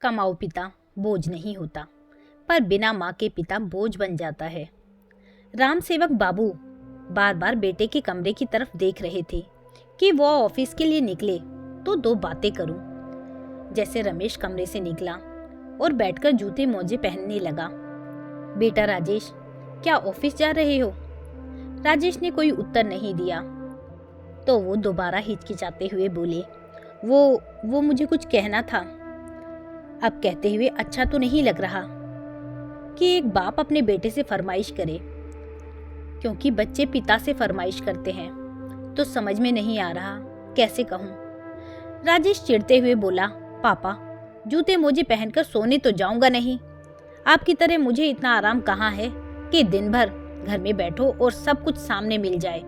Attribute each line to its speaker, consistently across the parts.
Speaker 1: कमाऊ पिता बोझ नहीं होता, पर बिना माँ के पिता बोझ बन जाता है। राम सेवक बाबू बार बार बेटे के कमरे की तरफ देख रहे थे कि वो ऑफिस के लिए निकले तो दो बातें करूं। जैसे रमेश कमरे से निकला और बैठकर जूते मोजे पहनने लगा। बेटा राजेश, क्या ऑफिस जा रहे हो? राजेश ने कोई उत्तर नहीं दिया तो वो दोबारा हिचकिचाते हुए बोले, वो मुझे कुछ कहना था। अब कहते हुए अच्छा तो नहीं लग रहा कि एक बाप अपने बेटे से फरमाइश करे, क्योंकि बच्चे पिता से फरमाइश करते हैं तो समझ में नहीं आ रहा कैसे कहूँ। राजेश चिढ़ते हुए बोला, पापा जूते मोजे पहनकर सोने तो जाऊंगा नहीं। आपकी तरह मुझे इतना आराम कहाँ है कि दिन भर घर में बैठो और सब कुछ सामने मिल जाए।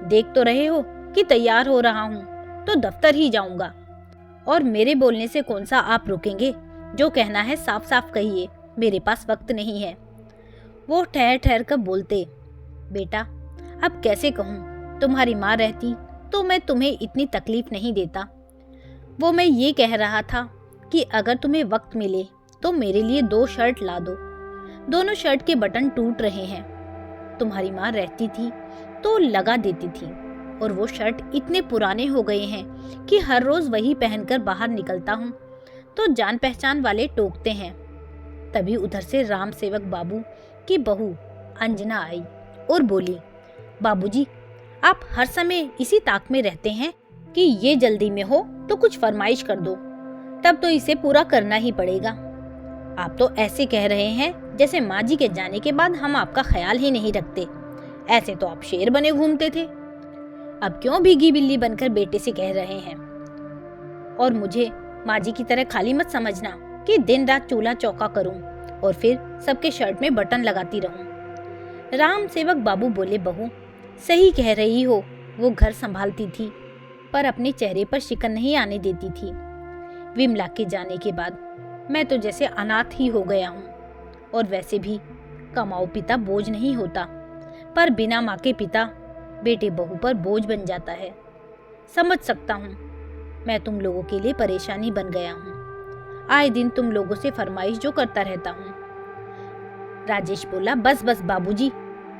Speaker 1: देख तो रहे हो कि तैयार हो रहा हूँ तो दफ्तर ही जाऊंगा, और मेरे बोलने से कौन सा आप रुकेंगे? जो कहना है साफ साफ कहिए, मेरे पास वक्त नहीं है। वो ठहर ठहर कर बोलते, बेटा अब कैसे कहूँ, तुम्हारी माँ रहती तो मैं तुम्हें इतनी तकलीफ नहीं देता। वो मैं ये कह रहा था कि अगर तुम्हें वक्त मिले तो मेरे लिए 2 शर्ट ला दो। दोनों शर्ट के बटन टूट रहे हैं। तुम्हारी माँ रहती थी तो लगा देती थी, और वो शर्ट इतने पुराने हो गए हैं कि हर रोज वही पहनकर बाहर निकलता हूँ तो जान पहचान वाले टोकते हैं। तभी उधर से राम सेवक बाबू की बहू अंजना आई और बोली, बाबूजी आप हर समय इसी ताक में रहते हैं कि ये जल्दी में हो तो कुछ फरमाइश कर दो, तब तो इसे पूरा करना ही पड़ेगा। आप तो ऐसे कह रहे हैं जैसे माँ जी के जाने के बाद हम आपका ख्याल ही नहीं रखते। ऐसे तो आप शेर बने घूमते थे, अब क्यों भीगी बिल्ली बनकर बेटे से कह रहे हैं? और मुझे माँ जी की तरह खाली मत समझना कि दिन रात चूल्हा चौका करूं और फिर सबके शर्ट में बटन लगाती रहूं। राम सेवक बाबू बोले, बहू सही कह रही हो। वो घर संभालती थी पर अपने चेहरे पर शिकन नहीं आने देती थी। विमला के जाने के बाद मैं तो जैसे अनाथ ही हो गया हूँ। और वैसे भी कमाऊ पिता बोझ नहीं होता, पर बिना माँ के पिता बेटे बहू पर बोझ बन जाता है। समझ सकता हूँ, मैं तुम लोगों के लिए परेशानी बन गया हूँ। आए दिन तुम लोगों से फरमाइश जो करता रहता हूँ। राजेश बोला, बस बस बाबूजी,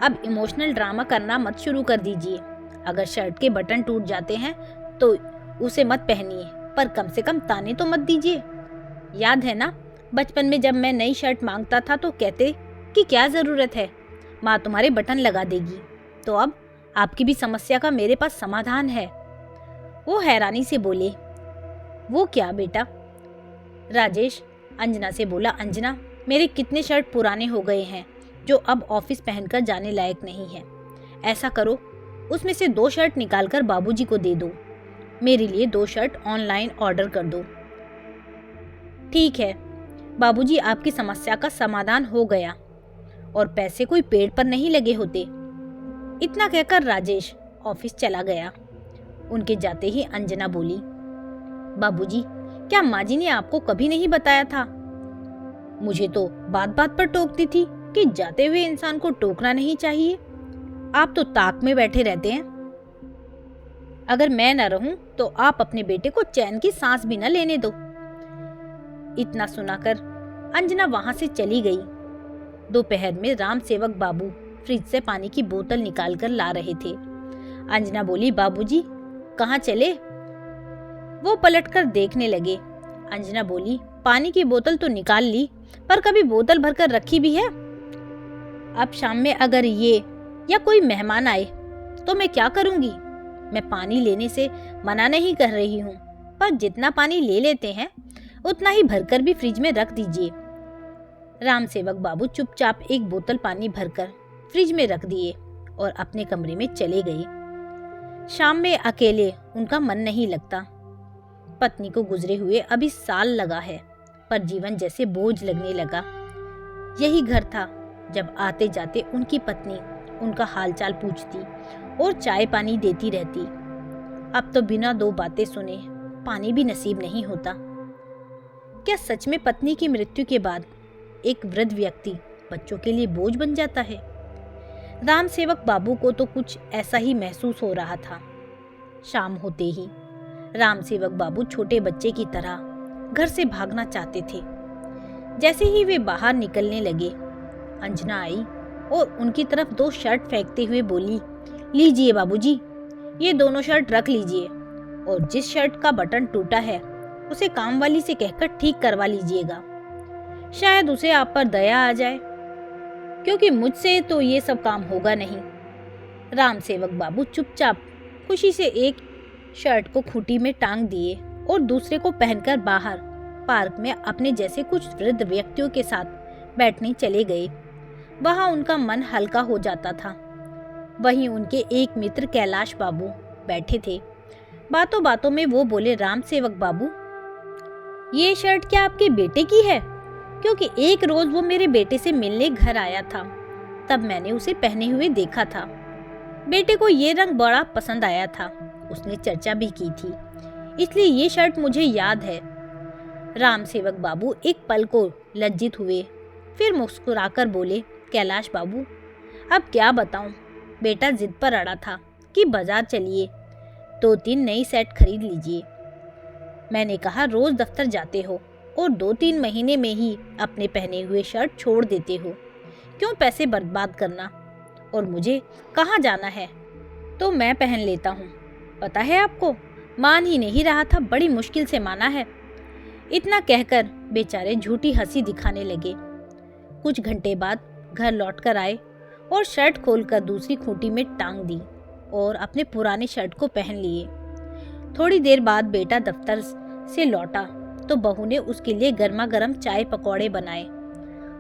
Speaker 1: अब इमोशनल ड्रामा करना मत शुरू कर दीजिए। अगर शर्ट के बटन टूट जाते हैं तो उसे मत पहनिए, पर कम से कम ताने तो मत दीजिए। याद है ना, बचपन में जब मैं नई शर्ट मांगता था तो कहते कि क्या जरूरत है, माँ तुम्हारे बटन लगा देगी। तो अब आपकी भी समस्या का मेरे पास समाधान है। वो हैरानी से बोले, वो क्या बेटा? राजेश अंजना से बोला, अंजना मेरे कितने शर्ट पुराने हो गए हैं जो अब ऑफिस पहनकर जाने लायक नहीं है। ऐसा करो, उसमें से 2 शर्ट निकालकर बाबूजी को दे दो। मेरे लिए 2 शर्ट ऑनलाइन ऑर्डर कर दो। ठीक है बाबूजी, आपकी समस्या का समाधान हो गया, और पैसे कोई पेड़ पर नहीं लगे होते। इतना कहकर राजेश ऑफिस चला गया। उनके जाते ही अंजना बोली, बाबूजी क्या माँ जी ने आपको कभी नहीं बताया था? मुझे तो बात बात पर टोकती थी कि जाते हुए इंसान को टोकना नहीं चाहिए। आप तो ताक में बैठे रहते हैं। अगर मैं न रहूं तो आप अपने बेटे को चैन की सांस भी न लेने दो। इतना सुनाकर अंजना वहां से चली गई। दोपहर में राम सेवक बाबू फ्रिज से पानी की बोतल निकाल कर ला रहे थे। अंजना बोली, बाबूजी कहाँ चले? वो पलटकर देखने लगे। अंजना बोली, पानी की बोतल तो निकाल ली, पर कभी बोतल भरकर रखी भी है? अब शाम में अगर ये या कोई मेहमान आए तो मैं क्या करूंगी? मैं पानी लेने से मना नहीं कर रही हूँ, पर जितना पानी ले लेते हैं उतना ही भरकर भी फ्रिज में रख दीजिए। राम सेवक बाबू चुपचाप एक बोतल पानी भरकर फ्रिज में रख दिए और अपने कमरे में चले गए। शाम में अकेले उनका मन नहीं लगता। पत्नी को गुजरे हुए अभी साल लगा है, पर जीवन जैसे बोझ लगने लगा। यही घर था जब आते जाते उनकी पत्नी उनका हालचाल पूछती और चाय पानी देती रहती। अब तो बिना 2 बातें सुने पानी भी नसीब नहीं होता। क्या सच में पत्नी की मृत्यु के बाद एक वृद्ध व्यक्ति बच्चों के लिए बोझ बन जाता है? राम सेवक बाबू को तो कुछ ऐसा ही महसूस हो रहा था। शाम होते ही राम सेवक बाबू छोटे बच्चे की तरह घर से भागना चाहते थे। जैसे ही वे बाहर निकलने लगे, अंजना आई और उनकी तरफ 2 शर्ट फेंकते हुए बोली, लीजिए बाबूजी, ये दोनों शर्ट रख लीजिए और जिस शर्ट का बटन टूटा है उसे काम वाली से कहकर ठीक करवा लीजिएगा। शायद उसे आप पर दया आ जाए, क्योंकि मुझसे तो ये सब काम होगा नहीं। राम सेवक बाबू चुपचाप खुशी से एक शर्ट को खूंटी में टांग दिए और दूसरे को पहनकर बाहर पार्क में अपने जैसे कुछ वृद्ध व्यक्तियों के साथ बैठने चले गए। वहां उनका मन हल्का हो जाता था। वहीं उनके एक मित्र कैलाश बाबू बैठे थे। बातों बातों में वो बोले, राम सेवक बाबू, ये शर्ट क्या आपके बेटे की है? क्योंकि एक रोज वो मेरे बेटे से मिलने घर आया था, तब मैंने उसे पहने हुए देखा था। बेटे को ये रंग बड़ा पसंद आया था, उसने चर्चा भी की थी, इसलिए ये शर्ट मुझे याद है। राम सेवक बाबू एक पल को लज्जित हुए, फिर मुस्कुराकर बोले, कैलाश बाबू, अब क्या बताऊं, बेटा जिद पर अड़ा था कि बाजार चलिए, 2-3 नई सेट खरीद लीजिए। मैंने कहा, रोज दफ्तर जाते हो और 2-3 महीने में ही अपने पहने हुए शर्ट छोड़ देते हो, क्यों पैसे बर्बाद करना, और मुझे कहाँ जाना है तो मैं पहन लेता हूँ। पता है आपको, मान ही नहीं रहा था, बड़ी मुश्किल से माना है। इतना कहकर बेचारे झूठी हंसी दिखाने लगे। कुछ घंटे बाद घर लौटकर आए और शर्ट खोलकर दूसरी खूंटी में टांग दी और अपने पुराने शर्ट को पहन लिए। थोड़ी देर बाद बेटा दफ्तर से लौटा तो बहू ने उसके लिए गर्मा गर्म चाय पकौड़े बनाए।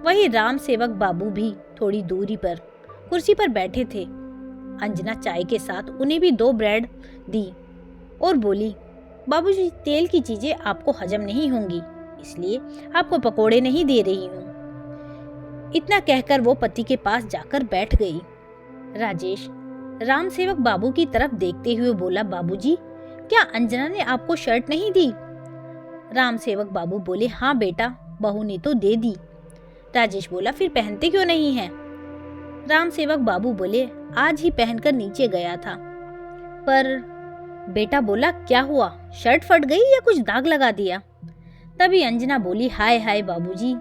Speaker 1: वही राम सेवक बाबू भी थोड़ी दूरी पर कुर्सी पर बैठे थे। अंजना चाय के साथ उन्हें भी 2 ब्रेड दी और बोली, बाबूजी, तेल की चीजें आपको हजम नहीं होंगी, इसलिए आपको पकोड़े नहीं दे रही हूँ। इतना कहकर वो पति के पास जाकर बैठ गई। राजेश राम सेवक बाबू की तरफ देखते हुए बोला, बाबूजी, क्या अंजना ने आपको शर्ट नहीं दी? राम सेवक बाबू बोले, हाँ बेटा, बहू ने तो दे दी। राजेश बोला, फिर पहनते क्यों नहीं हैं? राम सेवक बाबू बोले, आज ही पहनकर नीचे गया था। पर बेटा बोला, क्या हुआ, शर्ट फट गई या कुछ दाग लगा दिया? तभी अंजना बोली, हाय हाय बाबूजी,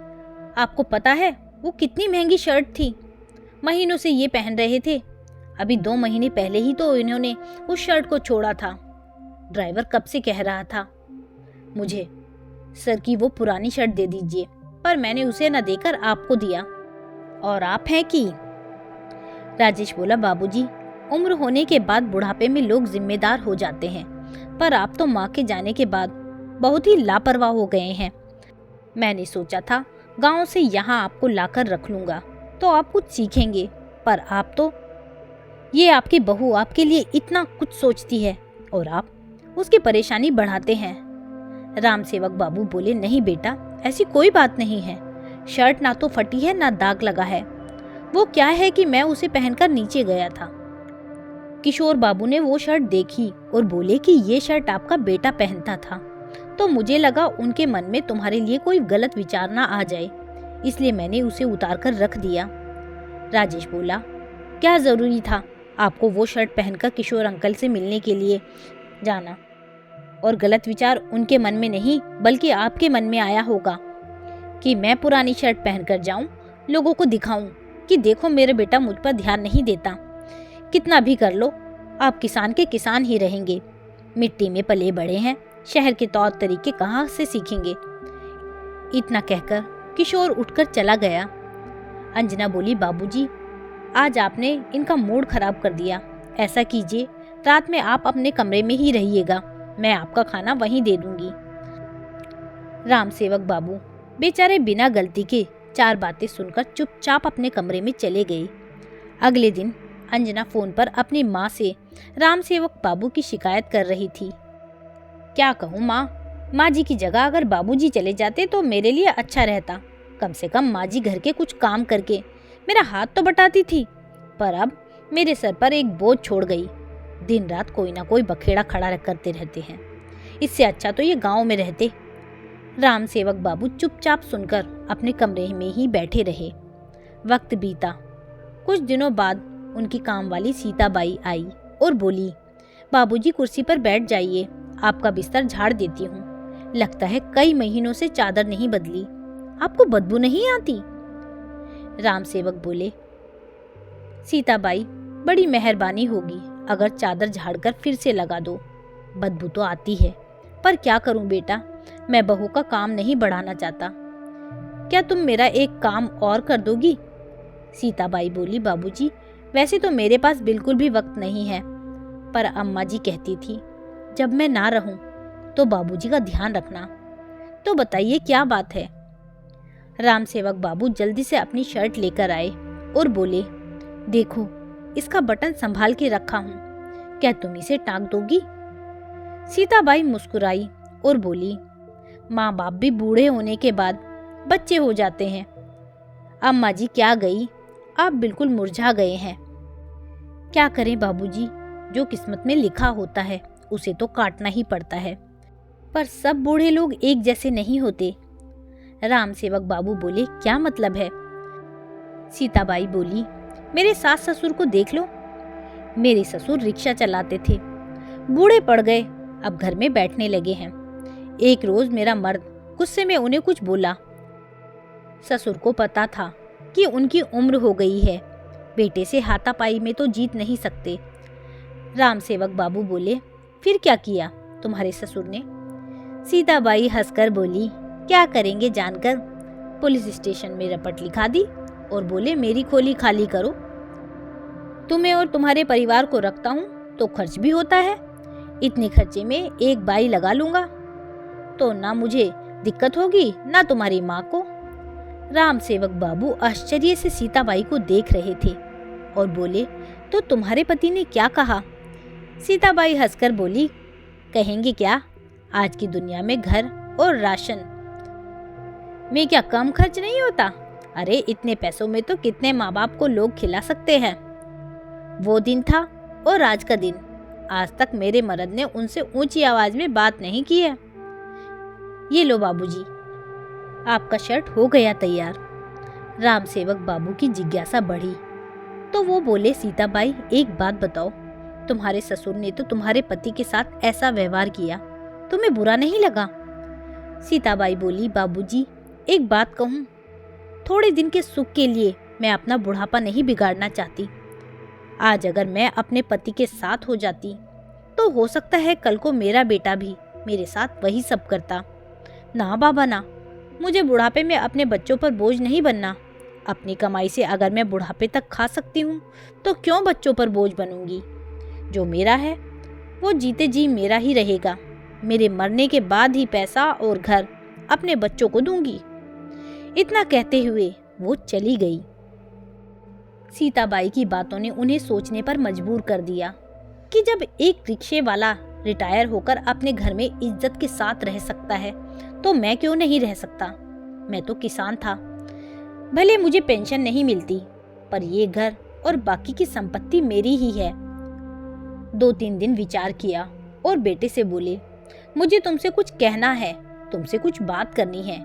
Speaker 1: आपको पता है वो कितनी महंगी शर्ट थी, महीनों से ये पहन रहे थे। अभी 2 महीने पहले ही तो इन्होंने उस शर्ट को छोड़ा था। ड्राइवर कब से कह रहा था मुझे, सर की वो पुरानी शर्ट दे दीजिए, पर मैंने उसे न देकर आपको दिया, और आप हैं कि? राजेश बोला, बाबूजी, उम्र होने के बाद बुढ़ापे में लोग जिम्मेदार हो जाते हैं, पर आप तो माँ के जाने के बाद बहुत ही लापरवाह हो गए हैं। मैंने सोचा था गांव से यहाँ आपको लाकर रख लूंगा तो आप कुछ सीखेंगे, पर आप तो, ये आपकी बहू आपके लिए इतना कुछ सोचती है और आप उसकी परेशानी बढ़ाते हैं। राम सेवक बाबू बोले, नहीं बेटा, ऐसी कोई बात नहीं है, शर्ट ना तो फटी है ना दाग लगा है। वो क्या है कि मैं उसे पहनकर नीचे गया था। किशोर बाबू ने वो शर्ट देखी और बोले कि ये शर्ट आपका बेटा पहनता था, तो मुझे लगा उनके मन में तुम्हारे लिए कोई गलत विचार ना आ जाए, इसलिए मैंने उसे उतार कर रख दिया। राजेश बोला, क्या जरूरी था आपको वो शर्ट पहनकर किशोर अंकल से मिलने के लिए जाना, और गलत विचार उनके मन में नहीं बल्कि आपके मन में आया होगा कि मैं पुरानी शर्ट पहनकर जाऊं, लोगों को दिखाऊं कि देखो मेरा बेटा मुझ पर ध्यान नहीं देता। कितना भी कर लो, आप किसान के किसान ही रहेंगे, मिट्टी में पले बड़े हैं, शहर के तौर तरीके कहाँ से सीखेंगे। इतना कहकर किशोर उठकर चला गया। अंजना बोली, बाबूजी, आज आपने इनका मूड खराब कर दिया। ऐसा कीजिए, रात में आप अपने कमरे में ही रहिएगा, मैं आपका खाना वहीं दे दूंगी। राम सेवक बाबू बेचारे बिना गलती के 4 बातें सुनकर चुपचाप अपने कमरे में चले गए। अगले दिन अंजना फोन पर अपनी माँ से राम सेवक बाबू की शिकायत कर रही थी। क्या कहूँ माँ जी की जगह अगर बाबूजी चले जाते तो मेरे लिए अच्छा रहता। कम से कम माँ जी घर के कुछ काम करके मेरा हाथ तो बटाती थी, पर अब मेरे सर पर एक बोझ छोड़ गई। दिन रात कोई ना कोई बखेड़ा खड़ा करते रहते हैं, इससे अच्छा तो ये गांव में रहते। राम सेवक बाबू चुपचाप सुनकर अपने कमरे में ही बैठे रहे। वक्त बीता। कुछ दिनों बाद उनकी काम वाली सीताबाई आई और बोली, बाबूजी कुर्सी पर बैठ जाइए, आपका बिस्तर झाड़ देती हूँ। लगता है कई महीनों से चादर नहीं बदली। आपको बदबू नहीं आती? राम सेवक बोले, सीताबाई, बड़ी मेहरबानी होगी अगर चादर झाड़कर फिर से लगा दो। बदबू तो आती है, पर क्या करूं बेटा, मैं बहू का काम नहीं बढ़ाना चाहता। क्या तुम मेरा एक काम और कर दोगी? सीताबाई बोली, बाबूजी, वैसे तो मेरे पास बिल्कुल भी वक्त नहीं है, पर अम्मा जी कहती थी जब मैं ना रहूं तो बाबूजी का ध्यान रखना। तो बताइए क्या बात है? राम सेवक बाबू जल्दी से अपनी शर्ट लेकर आए और बोले, देखो इसका बटन संभाल के रखा हूं, क्या तुम इसे टांग दोगी? सीताबाई मुस्कुराई और बोली, माँ बाप भी बूढ़े होने के बाद बच्चे हो जाते हैं। अम्मा जी क्या गई, आप बिल्कुल मुरझा गए हैं। क्या करें बाबूजी, जो किस्मत में लिखा होता है उसे तो काटना ही पड़ता है, पर सब बूढ़े लोग एक जैसे नहीं होते। राम सेवक बाबू बोले, क्या मतलब है? सीताबाई बोली, मेरे सास ससुर को देख लो। मेरे ससुर रिक्शा चलाते थे, बूढ़े पड़ गए, अब घर में बैठने लगे हैं। एक रोज मेरा मर्द गुस्से में उन्हें कुछ बोला। ससुर को पता था कि उनकी उम्र हो गई है, बेटे से हाथापाई में तो जीत नहीं सकते। राम सेवक बाबू बोले, फिर क्या किया तुम्हारे ससुर ने? सीताबाई हंसकर बोली, क्या करेंगे जानकर, पुलिस स्टेशन में रपट लिखा दी और बोले मेरी खोली खाली करो। तुम्हें और तुम्हारे परिवार को रखता हूँ तो खर्च भी होता है, इतने खर्चे में एक बाई लगा लूंगा तो ना मुझे दिक्कत होगी ना तुम्हारी माँ को। राम सेवक बाबू आश्चर्य से सीताबाई को देख रहे थे और बोले, तो तुम्हारे पति ने क्या कहा? सीताबाई हंसकर बोली, कहेंगे क्या, आज की दुनिया में घर और राशन में क्या कम खर्च नहीं होता? अरे इतने पैसों में तो कितने माँ बाप को लोग खिला सकते हैं। वो दिन था और आज का दिन, आज तक मेरे मर्द ने उनसे ऊंची आवाज में बात नहीं की है। ये लो बाबूजी, आपका शर्ट हो गया तैयार। राम सेवक बाबू की जिज्ञासा बढ़ी तो वो बोले, सीताबाई एक बात बताओ, तुम्हारे ससुर ने तो तुम्हारे पति के साथ ऐसा व्यवहार किया, तुम्हें बुरा नहीं लगा? सीताबाई बोली, बाबूजी एक बात कहूँ, थोड़े दिन के सुख के लिए मैं अपना बुढ़ापा नहीं बिगाड़ना चाहती। आज अगर मैं अपने पति के साथ हो जाती तो हो सकता है कल को मेरा बेटा भी मेरे साथ वही सब करता। ना बाबा ना, मुझे बुढ़ापे में अपने बच्चों पर बोझ नहीं बनना। अपनी कमाई से अगर मैं बुढ़ापे तक खा सकती हूँ तो क्यों बच्चों पर बोझ बनूंगी? जो मेरा है वो जीते जी मेरा ही रहेगा। मेरे मरने के बाद ही पैसा और घर अपने बच्चों को दूंगी। इतना कहते हुए वो चली गई। सीताबाई की बातों ने उन्हें सोचने पर मजबूर कर दिया कि जब एक रिक्शे वाला रिटायर होकर अपने घर में इज्जत के साथ रह सकता है तो मैं क्यों नहीं रह सकता? मैं तो किसान था, भले मुझे पेंशन नहीं मिलती, पर ये घर और बाकी की संपत्ति मेरी ही है। 2-3 दिन विचार किया और बेटे से बोले, मुझे तुमसे कुछ कहना है, तुमसे कुछ बात करनी है।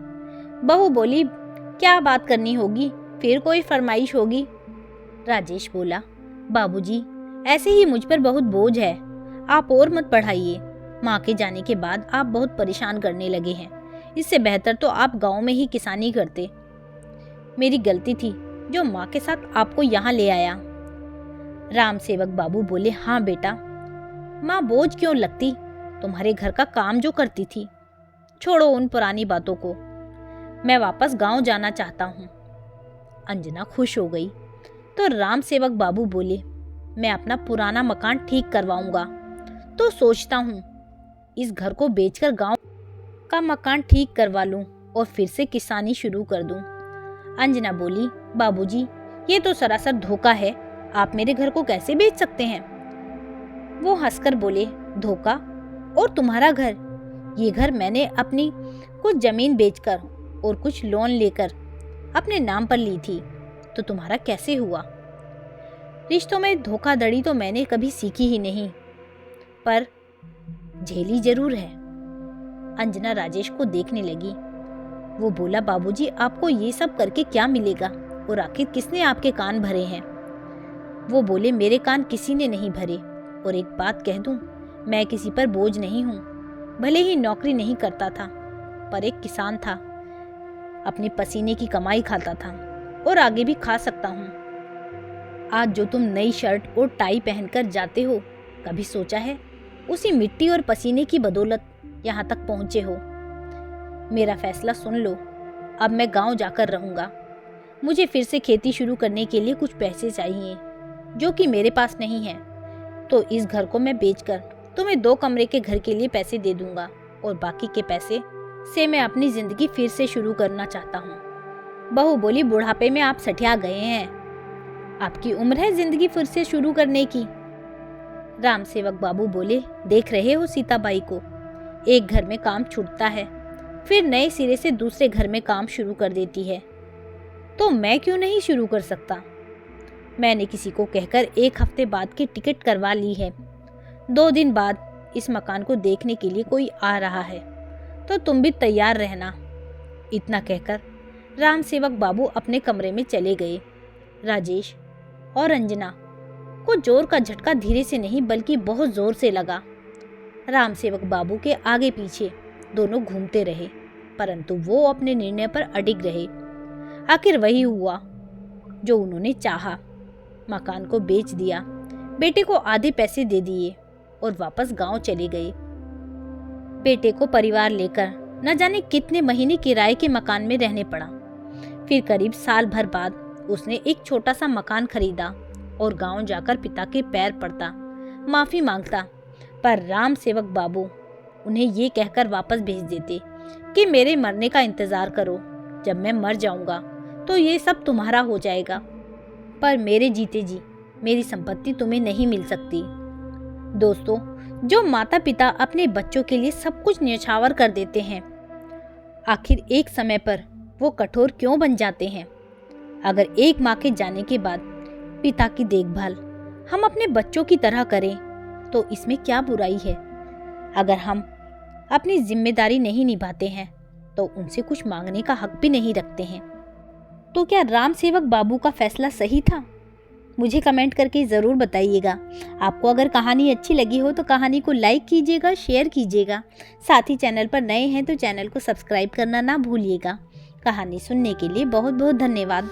Speaker 1: बहू बोली, क्या बात करनी होगी, फिर कोई फरमाइश होगी? राजेश बोला, बाबूजी ऐसे ही मुझ पर बहुत बोझ है, आप और मत पढ़ाइए। माँ के जाने के बाद आप बहुत परेशान करने लगे हैं, इससे बेहतर तो आप गांव में ही किसानी करते। मेरी गलती थी जो माँ के साथ आपको यहाँ ले आया। राम सेवक बाबू बोले, हाँ बेटा, माँ बोझ क्यों लगती, तुम्हारे घर का काम जो करती थी। छोड़ो उन पुरानी बातों को, मैं वापस गांव जाना चाहता हूँ। अंजना खुश हो गई तो राम सेवक बाबू बोले, मैं अपना पुराना मकान ठीक करवाऊंगा, तो सोचता हूँ इस घर को बेचकर गांव का मकान ठीक करवा लूं और फिर से किसानी शुरू कर दूं। अंजना बोली, बाबूजी ये तो सरासर धोखा है, आप मेरे घर को कैसे बेच सकते हैं? वो हंसकर बोले, धोखा? और तुम्हारा घर? ये घर मैंने अपनी कुछ जमीन बेचकर और कुछ लोन लेकर अपने नाम पर ली थी, तो तुम्हारा कैसे हुआ? रिश्तों में धोखाधड़ी तो मैंने कभी सीखी ही नहीं, पर झेली जरूर है। अंजना राजेश को देखने लगी। वो बोला, बाबूजी आपको ये सब करके क्या मिलेगा, और आखिर किसने आपके कान भरे हैं? वो बोले, मेरे कान किसी ने नहीं भरे, और एक बात कह दूं, मैं किसी पर बोझ नहीं हूँ। भले ही नौकरी नहीं करता था, पर एक किसान था, अपने पसीने की कमाई खाता था और आगे भी खा सकता हूँ। आज जो तुम नई शर्ट और टाई पहनकर जाते हो, कभी सोचा है उसी मिट्टी और पसीने की बदौलत यहाँ तक पहुँचे हो? मेरा फैसला सुन लो, अब मैं गांव जाकर रहूँगा। मुझे फिर से खेती शुरू करने के लिए कुछ पैसे चाहिए, जो कि मेरे पास नहीं है। तो इस घर को मैं बेचकर तुम्हें 2 कमरे के घर के लिए पैसे दे दूंगा और बाकी के पैसे से मैं अपनी जिंदगी फिर से शुरू करना चाहता हूँ। बहू बोली, बुढ़ापे में आप सठिया गए हैं, आपकी उम्र है जिंदगी फिर से शुरू करने की। राम सेवक बाबू बोले, देख रहे हो सीताबाई को, एक घर में काम छूटता है, फिर नए सिरे से दूसरे घर में काम शुरू कर देती है, तो मैं क्यों नहीं शुरू कर सकता? मैंने किसी को कहकर 1 हफ्ते बाद की टिकट करवा ली है। 2 दिन बाद इस मकान को देखने के लिए कोई आ रहा है, तो तुम भी तैयार रहना। इतना कहकर राम सेवक बाबू अपने कमरे में चले गए। राजेश और अंजना को जोर का झटका धीरे से नहीं बल्कि बहुत जोर से लगा। राम सेवक बाबू के आगे पीछे दोनों घूमते रहे, परंतु वो अपने निर्णय पर अडिग रहे। आखिर वही हुआ जो उन्होंने चाहा। मकान को बेच दिया, बेटे को आधे पैसे दे दिए और वापस गांव चले गए। बेटे को परिवार लेकर न जाने कितने महीने किराए के मकान में रहने पड़ा। फिर करीब साल भर बाद उसने एक छोटा सा मकान खरीदा और गांव जाकर पिता के पैर पड़ता, माफी मांगता। पर राम सेवक बाबू उन्हें ये कहकर वापस भेज देते कि मेरे मरने का इंतजार करो, जब मैं मर जाऊंगा तो ये सब तुम्हारा हो जाएगा, पर मेरे जीते जी मेरी संपत्ति तुम्हें नहीं मिल सकती। दोस्तों, जो माता पिता अपने बच्चों के लिए सब कुछ न्यौछावर कर देते हैं, आखिर एक समय पर वो कठोर क्यों बन जाते हैं? अगर एक माँ के जाने के बाद पिता की देखभाल हम अपने बच्चों की तरह करें, तो इसमें क्या बुराई है? अगर हम अपनी जिम्मेदारी नहीं निभाते हैं, तो उनसे कुछ मांगने का हक भी नहीं रखते हैं। तो क्या राम सेवक बाबू का फैसला सही था? मुझे कमेंट करके ज़रूर बताइएगा। आपको अगर कहानी अच्छी लगी हो तो कहानी को लाइक कीजिएगा, शेयर कीजिएगा। साथ ही चैनल पर नए हैं तो चैनल को सब्सक्राइब करना ना भूलिएगा। कहानी सुनने के लिए बहुत बहुत धन्यवाद।